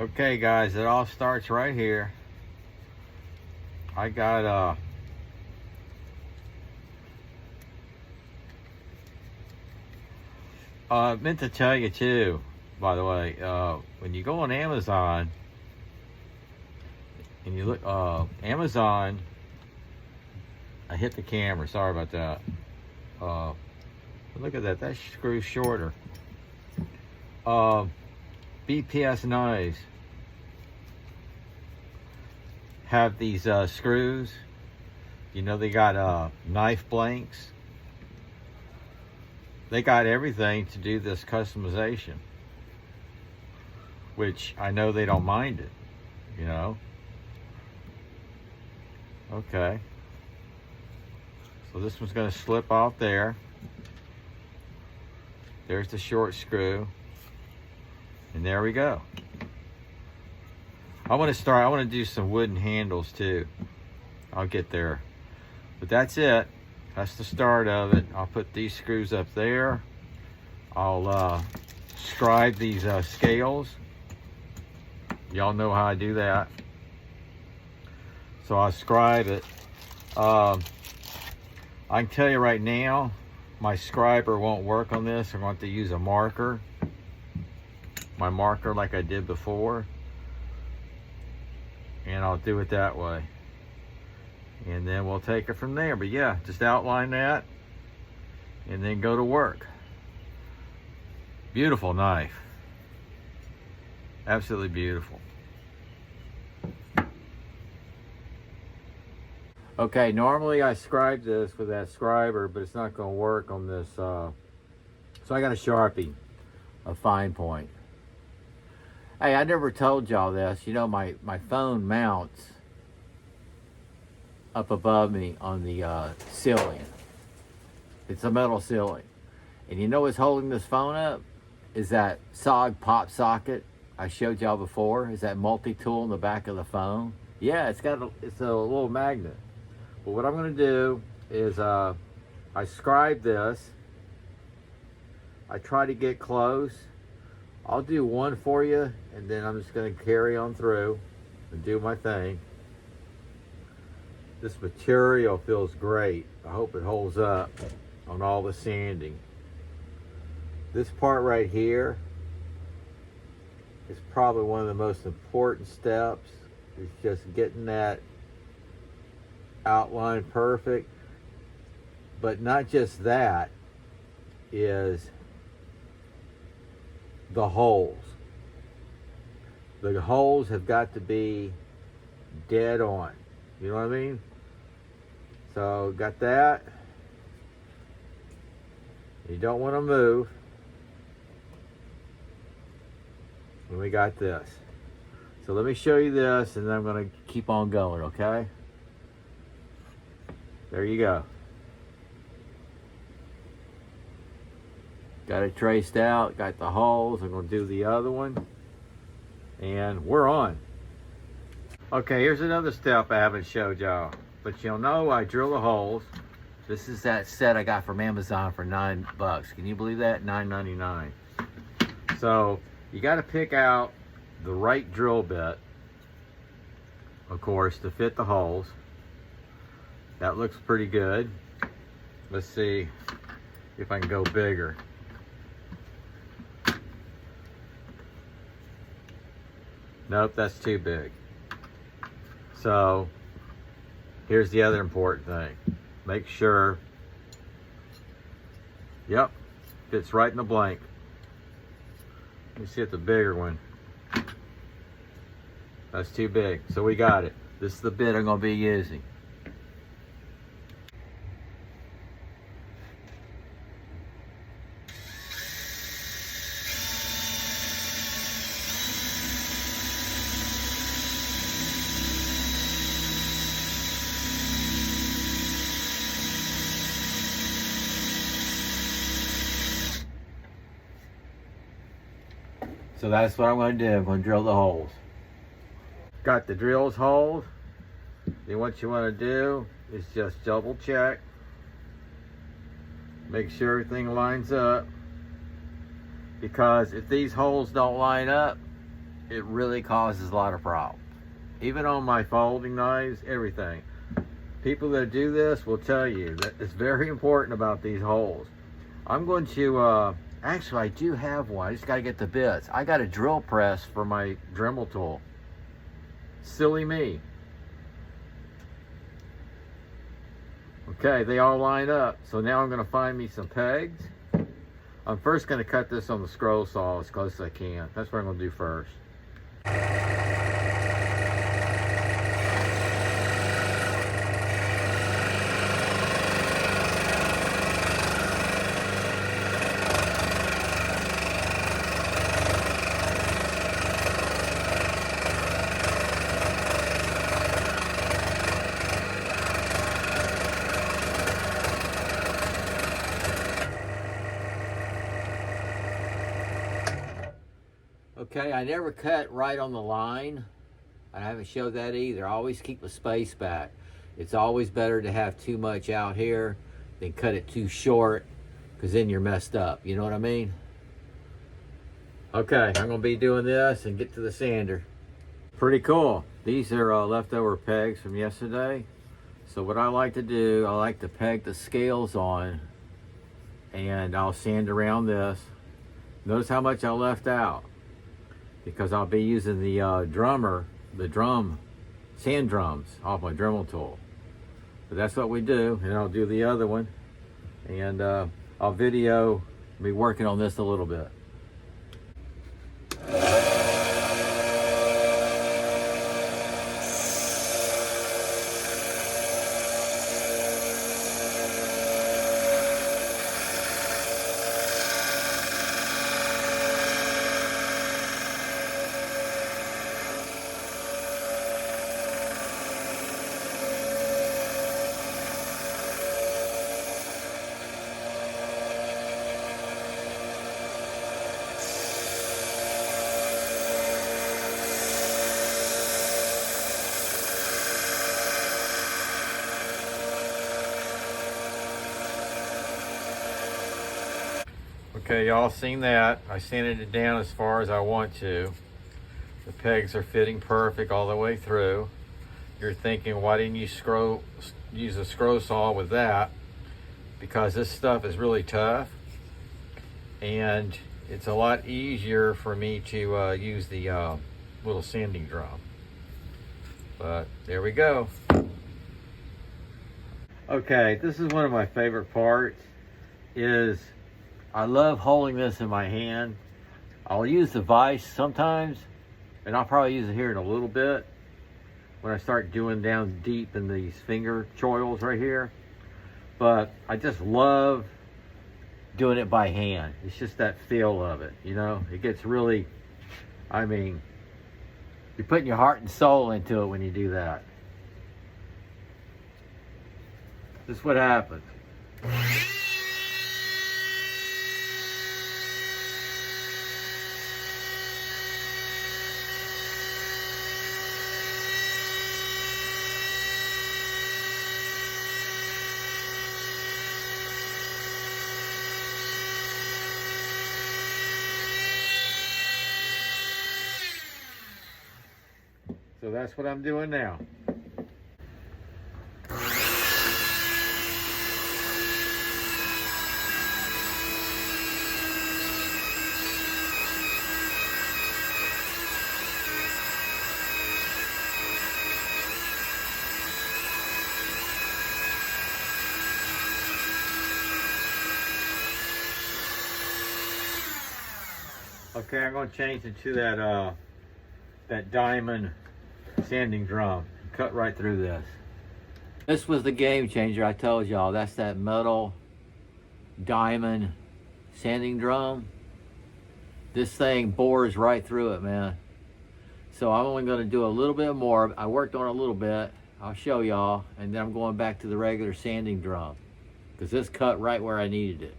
Okay guys, it all starts right here. I got meant to tell you too, by the way, when you go on Amazon and you look Amazon, I hit the camera, sorry about that. Look at that screw's shorter. BPS knives have these screws. You know, they got knife blanks. They got everything to do this customization, which I know they don't mind it, you know. Okay, so this one's going to slip off there. There's the short screw, and there we go. I want to do some wooden handles too. I'll get there, but that's it. That's the start of it. I'll put these screws up there. I'll scribe these scales. Y'all know how I do that. So I'll scribe it. I can tell you right now, my scriber won't work on this. I'm going to have to use a marker. My marker like I did before. And I'll do it that way. And then we'll take it from there. But yeah, just outline that and then go to work. Beautiful knife. Absolutely beautiful. Okay, normally I scribe this with that scriber, but it's not going to work on this. So I got a Sharpie, a fine point. Hey, I never told y'all this. You know, my phone mounts up above me on the ceiling. It's a metal ceiling. And you know what's holding this phone up? Is that SOG pop socket I showed y'all before. Is that multi-tool in the back of the phone? Yeah, it's a little magnet. But what I'm going to do is I scribe this. I try to get close. I'll do one for you, and then I'm just going to carry on through and do my thing. This material feels great. I hope it holds up on all the sanding. This part right here is probably one of the most important steps. It's just getting that outline perfect. But not just that, is the holes. The holes have got to be dead on. You know what I mean? So got that. You don't want to move. And we got this. So let me show you this, and then I'm going to keep on going, okay? There you go. Got it traced out, got the holes. I'm going to do the other one. And we're on. Okay, here's another step I haven't showed y'all. But you'll know I drill the holes. This is that set I got from Amazon for $9. Can you believe that? $9.99. So you got to pick out the right drill bit, of course, to fit the holes. That looks pretty good. Let's see if I can go bigger. Nope, that's too big. So here's the other important thing. Make sure, yep, fits right in the blank. Let me see if the bigger one. That's too big, so we got it. This is the bit I'm gonna be using. So that's what I'm going to do. I'm going to drill the holes. Got the drills holes. Then what you want to do is just double check. Make sure everything lines up. Because if these holes don't line up, it really causes a lot of problems. Even on my folding knives, everything. People that do this will tell you that it's very important about these holes. I'm going to, actually I do have one. I just got to get the bits. I got a drill press for my Dremel tool. Silly me. Okay, they all line up. So now I'm going to find me some pegs. I'm first going to cut this on the scroll saw as close as I can. That's what I'm going to do first. Okay, I never cut right on the line. I haven't showed that either. I always keep a space back. It's always better to have too much out here than cut it too short, because then you're messed up. You know what I mean? Okay, I'm going to be doing this and get to the sander. Pretty cool. These are leftover pegs from yesterday. So what I like to do, I like to peg the scales on, and I'll sand around this. Notice how much I left out, because I'll be using the sand drums off my Dremel tool. But that's what we do, and I'll do the other one, and I'll video me working on this a little bit. Okay, y'all seen that. I sanded it down as far as I want to. The pegs are fitting perfect all the way through. You're thinking, why didn't you use a scroll saw with that? Because this stuff is really tough, and it's a lot easier for me to use the little sanding drum. But there we go. Okay, this is one of my favorite parts. I love holding this in my hand. I'll use the vise sometimes, and I'll probably use it here in a little bit when I start doing down deep in these finger choils right here. But I just love doing it by hand. It's just that feel of it, you know? It gets really, I mean, you're putting your heart and soul into it when you do that. This is what happens. So that's what I'm doing now. Okay, I'm going to change it to that diamond sanding drum. Cut right through this. This was the game changer I told y'all. That's that metal diamond sanding drum. This thing bores right through it, man. So I'm only going to do a little bit more. I worked on it a little bit. I'll show y'all, and then I'm going back to the regular sanding drum, because this cut right where I needed it.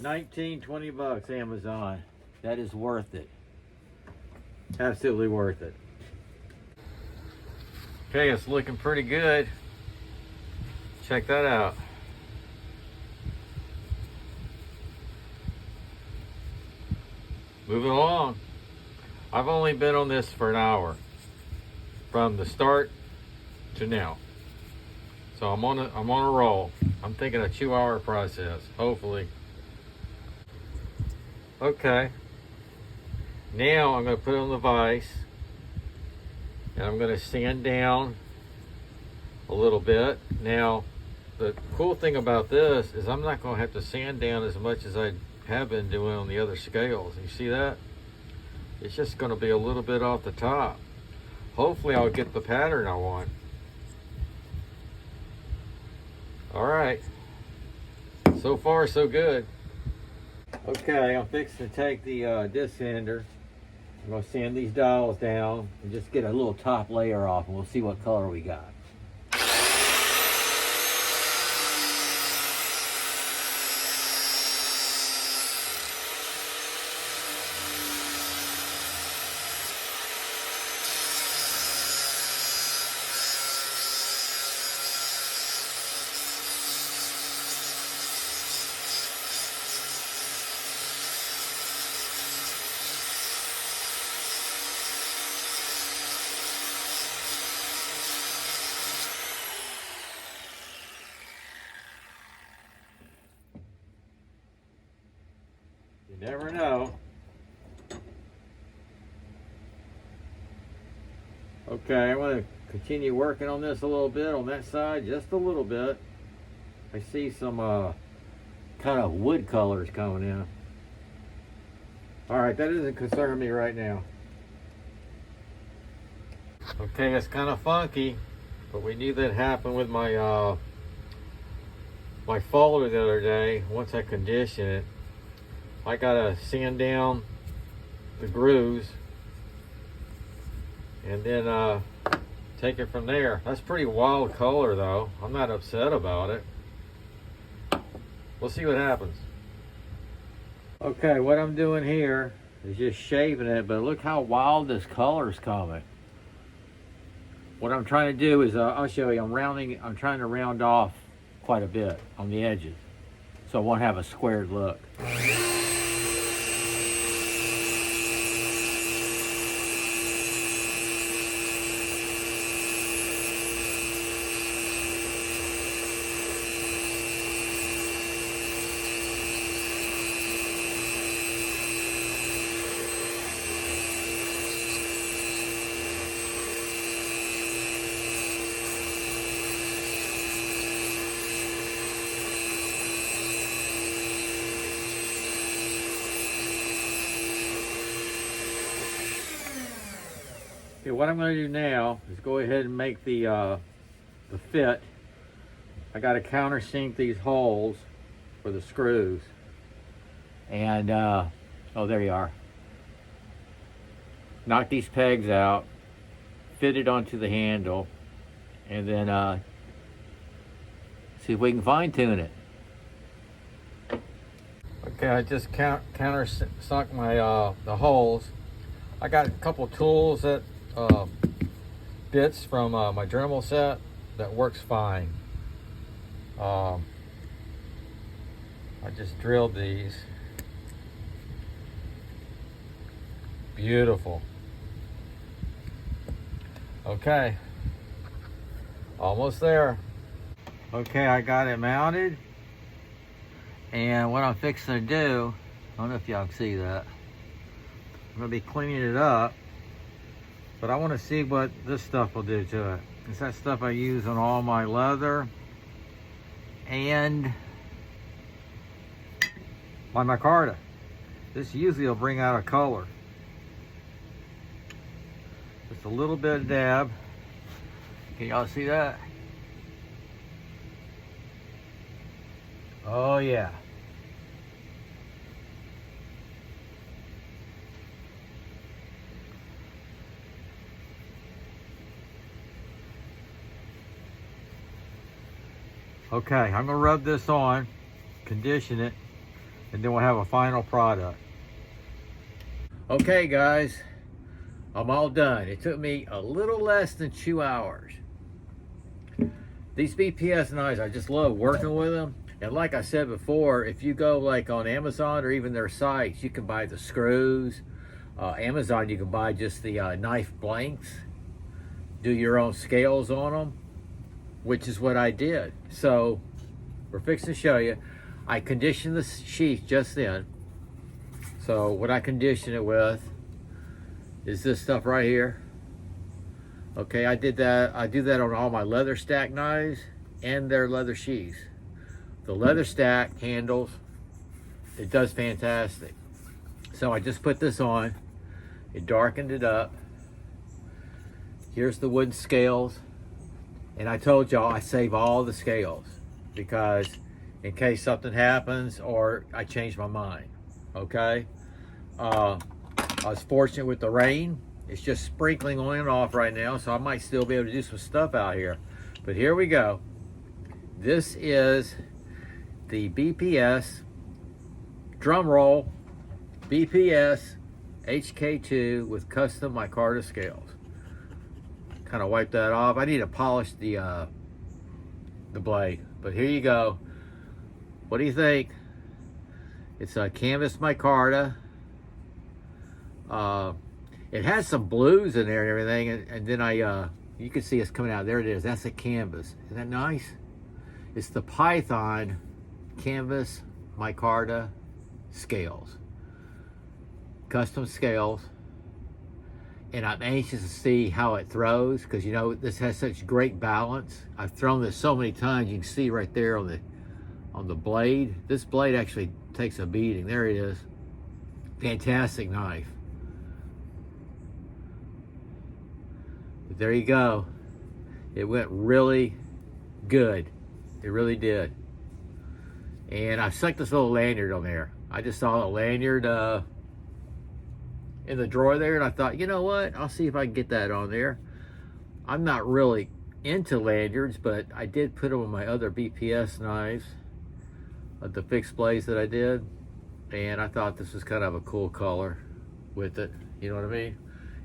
19, 20 bucks Amazon. That is worth it. Absolutely worth it. Okay, it's looking pretty good. Check that out. Moving along. I've only been on this for an hour from the start to now. So I'm on a roll. I'm thinking a 2-hour process, hopefully. Okay. Now I'm going to put it on the vise and I'm going to sand down a little bit. Now, the cool thing about this is I'm not going to have to sand down as much as I have been doing on the other scales. You see that? It's just going to be a little bit off the top. Hopefully I'll get the pattern I want. All right. So far, so good. Okay, I'm fixing to take the disc sander. I'm going to sand these dials down and just get a little top layer off, and we'll see what color we got. You never know. Okay, I'm going to continue working on this a little bit on that side, just a little bit. I see some kind of wood colors coming in. All right, that doesn't concern me right now. Okay, it's kind of funky, but we knew that happened with my my folder the other day. Once I condition it, I gotta sand down the grooves and then take it from there. That's pretty wild color though. I'm not upset about it. We'll see what happens. Okay, what I'm doing here is just shaving it, but look how wild this color's coming. What I'm trying to do is, I'll show you, I'm trying to round off quite a bit on the edges so it won't have a squared look. Okay, what I'm going to do now is go ahead and make the fit. I got to countersink these holes for the screws. And, oh, there you are. Knock these pegs out, fit it onto the handle, and then see if we can fine tune it. Okay, I just countersunk my the holes. I got a couple tools that bits from my Dremel set that works fine. I just drilled these. Beautiful. Okay, almost there. Okay, I got it mounted, and what I'm fixing to do, I don't know if y'all can see that, I'm gonna be cleaning it up, but I want to see what this stuff will do to it. It's that stuff I use on all my leather and my micarta. This usually will bring out a color. Just a little bit of dab. Can y'all see that? Oh yeah. Okay, I'm gonna rub this on, condition it, and then we'll have a final product. Okay guys, I'm all done. It took me a little less than 2 hours. These BPS knives, I just love working with them. And like I said before, if you go like on Amazon or even their sites, you can buy the screws. Amazon, you can buy just the knife blanks. Do your own scales on them, which is what I did. So we're fixing to show you. I conditioned the sheath just then. So what I condition it with is this stuff right here. Okay, I did that. I do that on all my leather stack knives and their leather sheaths. The leather stack handles, it does fantastic. So I just put this on. It darkened it up. Here's the wooden scales. And I told y'all I save all the scales because in case something happens or I change my mind. Okay, I was fortunate with the rain. It's just sprinkling on and off right now, so I might still be able to do some stuff out here. But here we go. This is the BPS, drum roll, BPS HK2 with custom micarta scales. Kind of wipe that off. I need to polish the blade, but here you go. What do you think? It's a canvas micarta. It has some blues in there and everything, and then you can see it's coming out. There it is. That's a canvas. Isn't that nice? It's the Python canvas micarta scales, custom scales, and I'm anxious to see how it throws because you know this has such great balance. I've thrown this so many times. You can see right there on the blade. This blade actually takes a beating. There it is. Fantastic knife. But there you go. It went really good. It really did. And I stuck this little lanyard on there. I just saw a lanyard in the drawer there, and I thought, you know what? I'll see if I can get that on there. I'm not really into lanyards, but I did put them on my other BPS knives, the fixed blades that I did, and I thought this was kind of a cool color with it. You know what I mean?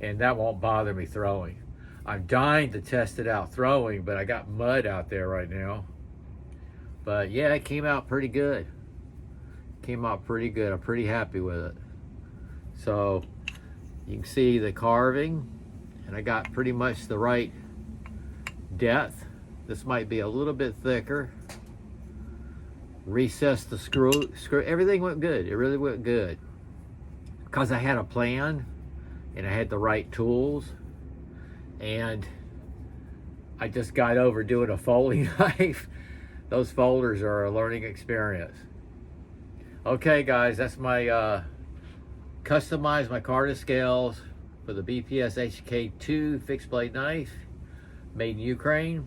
And that won't bother me throwing. I'm dying to test it out throwing, but I got mud out there right now. But yeah, it came out pretty good. Came out pretty good. I'm pretty happy with it. So you can see the carving, and I got pretty much the right depth. This might be a little bit thicker. Recessed the screw. Everything went good. It really went good because I had a plan and I had the right tools, and I just got over doing a folding knife. Those folders are a learning experience. Okay guys, that's my customized micarta scales for the BPS HK2 fixed blade knife, made in Ukraine.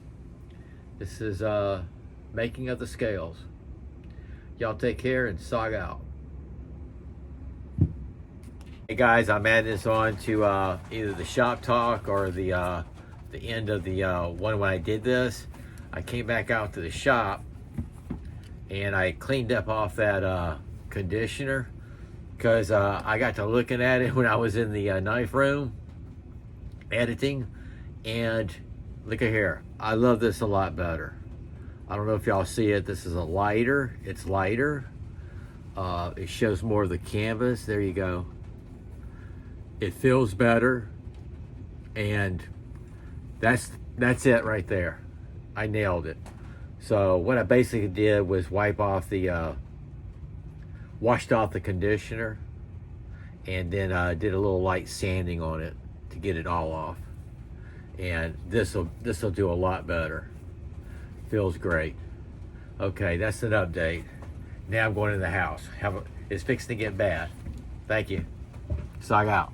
This is making of the scales. Y'all take care and sog out. Hey guys, I'm adding this on to either the shop talk or the end of the one when I did this. I came back out to the shop and I cleaned up off that conditioner because I got to looking at it when I was in the knife room editing, and look at here. I love this a lot better. I don't know if y'all see it. This is a lighter. It's lighter. It shows more of the canvas. There you go. It feels better, and that's it right there. I nailed it. So what I basically did was wipe off the washed off the conditioner, and then did a little light sanding on it to get it all off. And this'll do a lot better. Feels great. Okay, that's an update. Now I'm going to the house. It's fixing to get bad. Thank you. Sog out.